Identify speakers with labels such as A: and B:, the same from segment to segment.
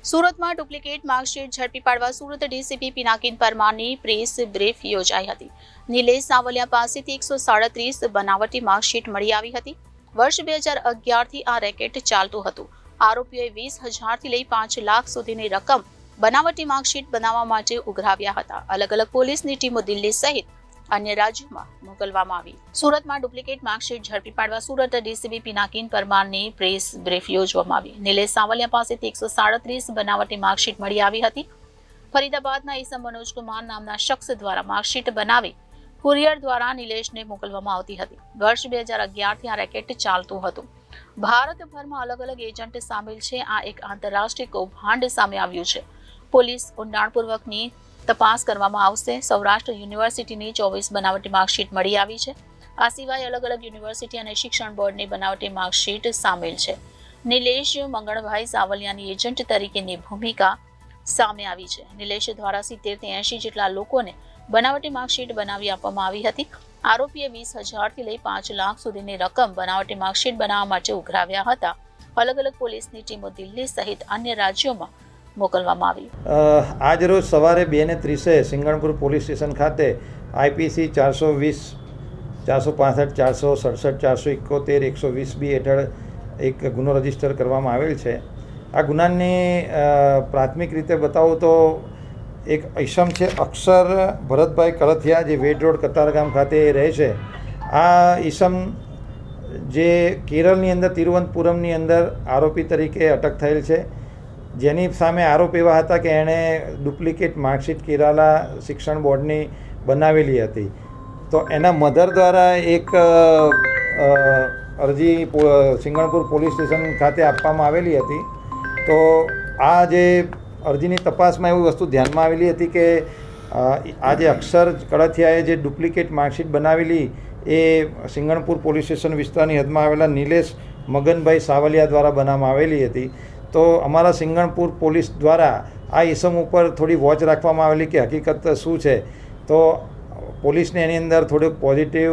A: સુરતમાં duplicate marksheet ઝડપી પાડવા સુરત ડીસીપી પિનાકિન પરમારની પ્રેસ બ્રીફ યોજાઈ હતી. નિલેશ સાવલિયા પાસેથી 137 બનાવટી માર્કશીટ મળી આવી હતી. વર્ષ 2011થી આ રેકેટ ચાલતું હતું. આરોપીઓએ 20,000થી લઈ 5 લાખ સુધીની રકમ બનાવટી માર્કશીટ બનાવવા માટે ઉઘરાવ્યા હતા. અલગ અલગ પોલીસની ટીમો દિલ્હી સહિત અન્ય રાજ્યોમાં મોકલવામાં આવી. સુરતમાં ડુપ્લિકેટ માર્કશીટ ઝડપી પાડવા સુરત ડીસીપી પિનાકિન પરમારની પ્રેસ બ્રીફ યોજવામાં આવી. નિલેશ સાવલિયા પાસેથી 137 બનાવટી માર્કશીટ મળી આવી હતી. ફરીદાબાદના ઈસમ મનોજ કુમાર નામના શખ્સ દ્વારા માર્કશીટ બનાવી કુરિયર દ્વારા નિલેશને મોકલવામાં આવતી હતી. વર્ષ 2011થી આ રેકેટ ચાલતું હતું. ભારતભરમાં અલગ અલગ એજન્ટ સામેલ છે. આ એક આંતરરાષ્ટ્રીય કૌભાંડ સામે આવ્યું છે. પોલીસ ઊંડાણપૂર્વકની તપાસ કરવામાં આવશે. સૌરાષ્ટ્ર યુનિવર્સિટીની 24 બનાવટી માર્કશીટ મળી આવી છે. આ સિવાય અલગ અલગ યુનિવર્સિટી અને શિક્ષણ બોર્ડની બનાવટી માર્કશીટ સામેલ છે. નિલેશ મંગળભાઈ સાવલિયાની એજન્ટ તરીકેની ભૂમિકા સામે આવી છે. નિલેશ દ્વારા 70 થી 80 જેટલા લોકોને બનાવટી માર્કશીટ બનાવી આપવામાં આવી હતી. આરોપીએ 20,000થી લઈ 5 લાખ સુધીની રકમ બનાવટી માર્કશીટ બનાવવા માટે ઉઘરાવ્યા હતા. અલગ અલગ પોલીસની ટીમો દિલ્હી સહિત અન્ય રાજ્યોમાં મોકલવામાં આવી.
B: આજ રોજ સવારે 2:30 સિંગણપુર પોલીસ સ્ટેશન ખાતે આઈપીસી 420, 465, 467, 471, 120B હેઠળ એક ગુનો રજીસ્ટર કરવામાં આવેલ છે. આ ગુનાની પ્રાથમિક રીતે બતાવું તો એક ઈસમ છે અક્ષર ભરતભાઈ કલથિયા, જે વેડ રોડ કતારગામ ખાતે રહે છે. આ ઈસમ જે કેરળની અંદર તિરુવનંતપુરમની અંદર આરોપી તરીકે અટક થયેલ છે, જેની સામે આરોપ એવા હતા કે એણે ડુપ્લિકેટ માર્કશીટ કેરાલા શિક્ષણ બોર્ડની બનાવેલી હતી. તો એના મધર દ્વારા એક અરજી સિંગણપુર પોલીસ સ્ટેશન ખાતે આપવામાં આવેલી હતી. તો આ જે અરજીની તપાસમાં એવી વસ્તુ ધ્યાનમાં આવેલી હતી કે આ જે અક્ષર કળથિયાએ જે ડુપ્લિકેટ માર્કશીટ બનાવેલી એ સિંગણપુર પોલીસ સ્ટેશન વિસ્તારની હદમાં આવેલા નિલેશ મગનભાઈ સાવલિયા દ્વારા બનાવવામાં આવેલી હતી. તો અમારા સિંગણપુર પોલીસ દ્વારા આ ઈસમ ઉપર થોડી વોચ રાખવામાં આવેલી કે હકીકત શું છે. તો પોલીસને એની અંદર થોડોક પોઝિટિવ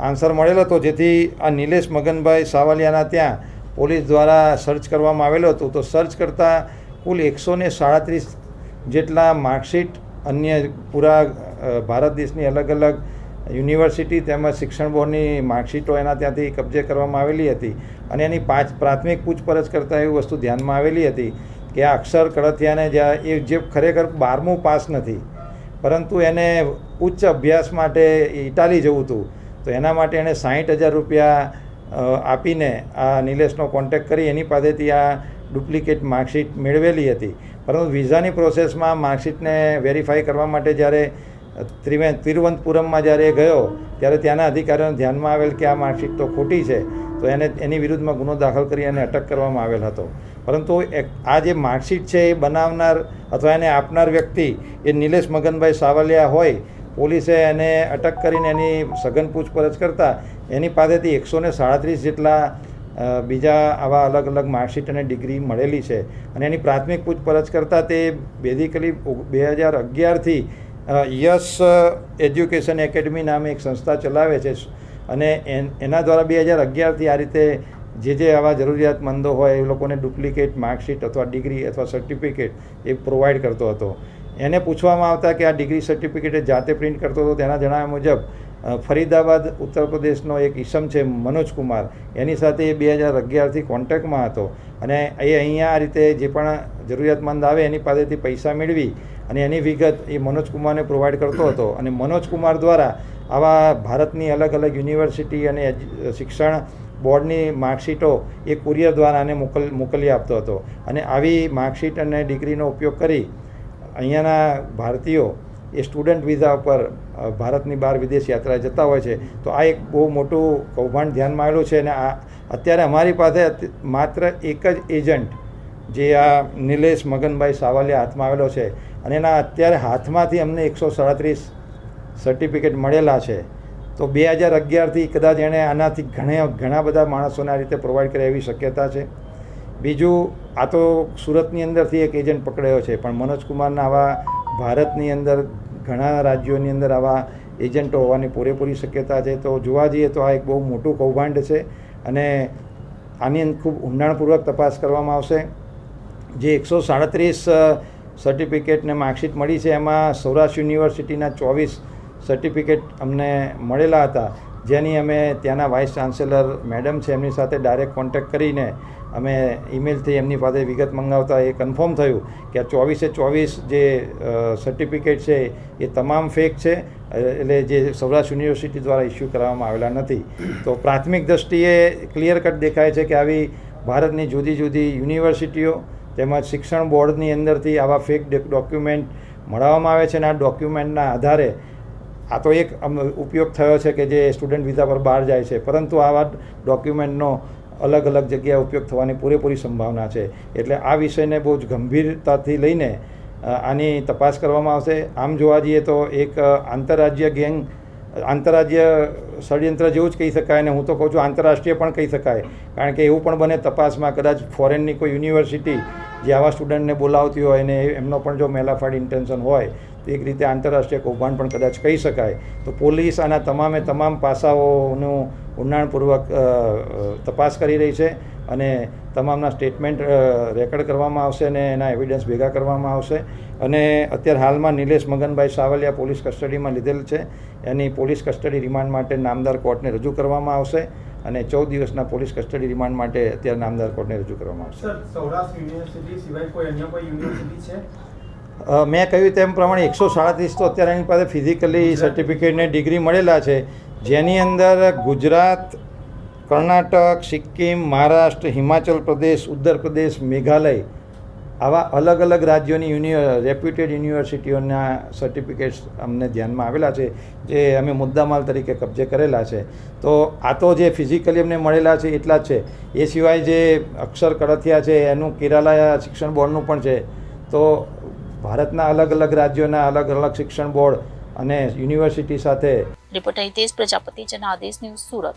B: આન્સર મળેલો હતો, જેથી આ નિલેશ મગનભાઈ સાવલિયાના ત્યાં પોલીસ દ્વારા સર્ચ કરવામાં આવેલો હતો. તો સર્ચ કરતાં કુલ 137 જેટલા માર્કશીટ અન્ય પૂરા ભારત દેશની અલગ અલગ યુનિવર્સિટી તેમજ શિક્ષણ બોર્ડની માર્કશીટો એના ત્યાંથી કબજે કરવામાં આવેલી હતી. અને એની પ્રાથમિક પૂછપરછ કરતાં એવી વસ્તુ ધ્યાનમાં આવેલી હતી કે આ અક્ષર કળથિયાને જ્યાં એ જે ખરેખર 12મું પાસ નથી, પરંતુ એને ઉચ્ચ અભ્યાસ માટે ઇટાલી જવું હતું. તો એના માટે એણે 60,000 રૂપિયા આપીને આ નિલેશનો કોન્ટેક્ટ કરી એની પાસેથી આ ડુપ્લિકેટ માર્કશીટ મેળવેલી હતી. પરંતુ વિઝાની પ્રોસેસમાં માર્કશીટને વેરીફાઈ કરવા માટે જ્યારે તિરુવનંતપુરમમાં જ્યારે ગયો ત્યારે ત્યાંના અધિકારીઓને ધ્યાનમાં આવેલ કે આ માર્કશીટ તો ખોટી છે. તો એની વિરુદ્ધમાં ગુનો દાખલ કરી અને અટક કરવામાં આવેલ હતો. પરંતુ આ જે માર્કશીટ છે એ બનાવનાર અથવા એને આપનાર વ્યક્તિ એ નિલેશ મગનભાઈ સાવલિયા હોય. પોલીસે એને અટક કરીને એની સઘન પૂછપરછ કરતાં એની પાસેથી 137 જેટલા બીજા આવા અલગ અલગ માર્કશીટ અને ડિગ્રી મળેલી છે. અને એની પ્રાથમિક પૂછપરછ કરતાં તે બેઝિકલી 2011થી યશ એજ્યુકેશન એકેડમી નામે એક સંસ્થા ચલાવે છે. અને એના દ્વારા 2011થી આ રીતે જે આવા જરૂરિયાતમંદો હોય એ લોકોને ડુપ્લિકેટ માર્કશીટ અથવા ડિગ્રી અથવા સર્ટિફિકેટ એ પ્રોવાઈડ કરતો હતો. એને પૂછવામાં આવતા કે આ ડિગ્રી સર્ટિફિકેટ એ જાતે પ્રિન્ટ કરતો હતો. તેના જણાવ્યા મુજબ ફરીદાબાદ ઉત્તર પ્રદેશનો એક ઈસમ છે મનોજ કુમાર, એની સાથે એ 2011થી કોન્ટેક્ટમાં હતો. અને એ અહીંયા આ રીતે જે પણ જરૂરિયાતમંદ આવે એની પાસેથી પૈસા મેળવી અને એની વિગત એ મનોજ કુમારને પ્રોવાઈડ કરતો હતો. અને મનોજ કુમાર દ્વારા આવા ભારતની અલગ અલગ યુનિવર્સિટી અને શિક્ષણ બોર્ડની માર્કશીટો એ કુરિયર દ્વારા આને મોકલી આપતો હતો. અને આવી માર્કશીટ અને ડિગ્રીનો ઉપયોગ કરી અહીંયાના ભારતીયો એ સ્ટુડન્ટ વિઝા ઉપર ભારતની બહાર વિદેશ યાત્રાએ જતા હોય છે. તો આ એક બહુ મોટું કૌભાંડ ધ્યાનમાં આવેલું છે. અને અત્યારે અમારી પાસે માત્ર એક જ એજન્ટ જે આ નિલેશ મગનભાઈ સાવલિયા હાથમાં આવેલો છે. અને એના અત્યારે હાથમાંથી અમને 137 સર્ટિફિકેટ મળેલા છે. તો 2011થી કદાચ એણે આનાથી ઘણા બધા માણસોને આ રીતે પ્રોવાઈડ કરે એવી શક્યતા છે. બીજું, આ તો સુરતની અંદરથી એક એજન્ટ પકડાયો છે, પણ મનોજ કુમારના આવા ભારતની અંદર ઘણા રાજ્યોની અંદર આવા એજન્ટો હોવાની પૂરેપૂરી શક્યતા છે. તો જોવા જઈએ તો આ એક બહુ મોટું કૌભાંડ છે અને આની ખૂબ ઊંડાણપૂર્વક તપાસ કરવામાં આવશે. જે 137 સર્ટિફિકેટ ને માર્કશીટ મળી છે એમાં સૌરાષ્ટ્ર યુનિવર્સિટીના 24 સર્ટિફિકેટ અમને મળેલા હતા, જેની અમે ત્યાંના વાઇસ ચાન્સેલર મેડમ છે એમની સાથે ડાયરેક્ટ કોન્ટેક્ટ કરીને અમે ઈમેલથી એમની પાસે વિગત મંગાવતા એ કન્ફર્મ થયું કે આ 24 જે સર્ટિફિકેટ છે એ તમામ ફેક છે, એટલે જે સૌરાષ્ટ્ર યુનિવર્સિટી દ્વારા ઇસ્યુ કરવામાં આવેલા નથી. તો પ્રાથમિક દ્રષ્ટિએ ક્લિયર કટ દેખાય છે કે આવી ભારતની જુદી જુદી યુનિવર્સિટીઓ તેમજ શિક્ષણ બોર્ડની અંદરથી આવા ફેક ડોક્યુમેન્ટ મળવામાં આવે છે અને આ ડોક્યુમેન્ટના આધારે આ તો એક ઉપયોગ થયો છે કે જે સ્ટુડન્ટ વિઝા પર બહાર જાય છે, પરંતુ આવા ડોક્યુમેન્ટનો અલગ અલગ જગ્યાએ ઉપયોગ થવાની પૂરેપૂરી સંભાવના છે. એટલે આ વિષયને બહુ જ ગંભીરતાથી લઈને આની તપાસ કરવામાં આવશે. આમ જોવા જઈએ તો એક આંતરરાજ્ય ષડયંત્ર જેવું જ કહી શકાય, અને હું તો કહું છું આંતરરાષ્ટ્રીય પણ કહી શકાય, કારણ કે એવું પણ બને તપાસમાં કદાચ ફોરેનની કોઈ યુનિવર્સિટી જે આવા સ્ટુડન્ટને બોલાવતી હોય અને એમનો પણ જો મેલાફાડ ઇન્ટેન્શન હોય તો એક રીતે આંતરરાષ્ટ્રીય કૌભાંડ પણ કદાચ કહી શકાય. તો પોલીસ આના તમામ પાસાઓનું ઊંડાણપૂર્વક તપાસ કરી રહી છે અને તમામના સ્ટેટમેન્ટ રેકોર્ડ કરવામાં આવશે અને એના એવિડન્સ ભેગા કરવામાં આવશે. અને અત્યારે હાલમાં નિલેશ મગનભાઈ સાવલિયા પોલીસ કસ્ટડીમાં લીધેલ છે, એની પોલીસ કસ્ટડી રિમાન્ડ માટે નામદાર કોર્ટને રજૂ કરવામાં આવશે અને 14 દિવસના પોલીસ કસ્ટડી રિમાન્ડ માટે અત્યારે નામદાર કોર્ટને રજૂ કરવામાં આવશે.
C: સર, સૌરાષ્ટ્ર યુનિવર્સિટી સિવાય કોઈ અન્ય કોઈ યુનિવર્સિટી છે?
B: મેં કહ્યું તેમ પ્રમાણે 137 તો અત્યારે એની પાસે ફિઝિકલી સર્ટિફિકેટને ડિગ્રી મળેલા છે, જેની અંદર ગુજરાત, કર્ણાટક, સિક્કિમ, મહારાષ્ટ્ર, હિમાચલ પ્રદેશ, ઉત્તર પ્રદેશ, મેઘાલય આવા અલગ અલગ રાજ્યોની રેપ્યુટેડ યુનિવર્સિટીઓના સર્ટિફિકેટ્સ અમને ધ્યાનમાં આવેલા છે, જે અમે મુદ્દામાલ તરીકે કબજે કરેલા છે. તો આ તો જે ફિઝિકલી અમને મળેલા છે એટલા જ છે. એ સિવાય જે અક્ષર કળથિયા છે એનું કેરાલા શિક્ષણ બોર્ડનું પણ છે. તો ભારતના અલગ અલગ રાજ્યોના અલગ અલગ શિક્ષણ બોર્ડ અને યુનિવર્સિટી સાથે.
A: Reporter Hitesh Prajapati, Janadesh news, Surat.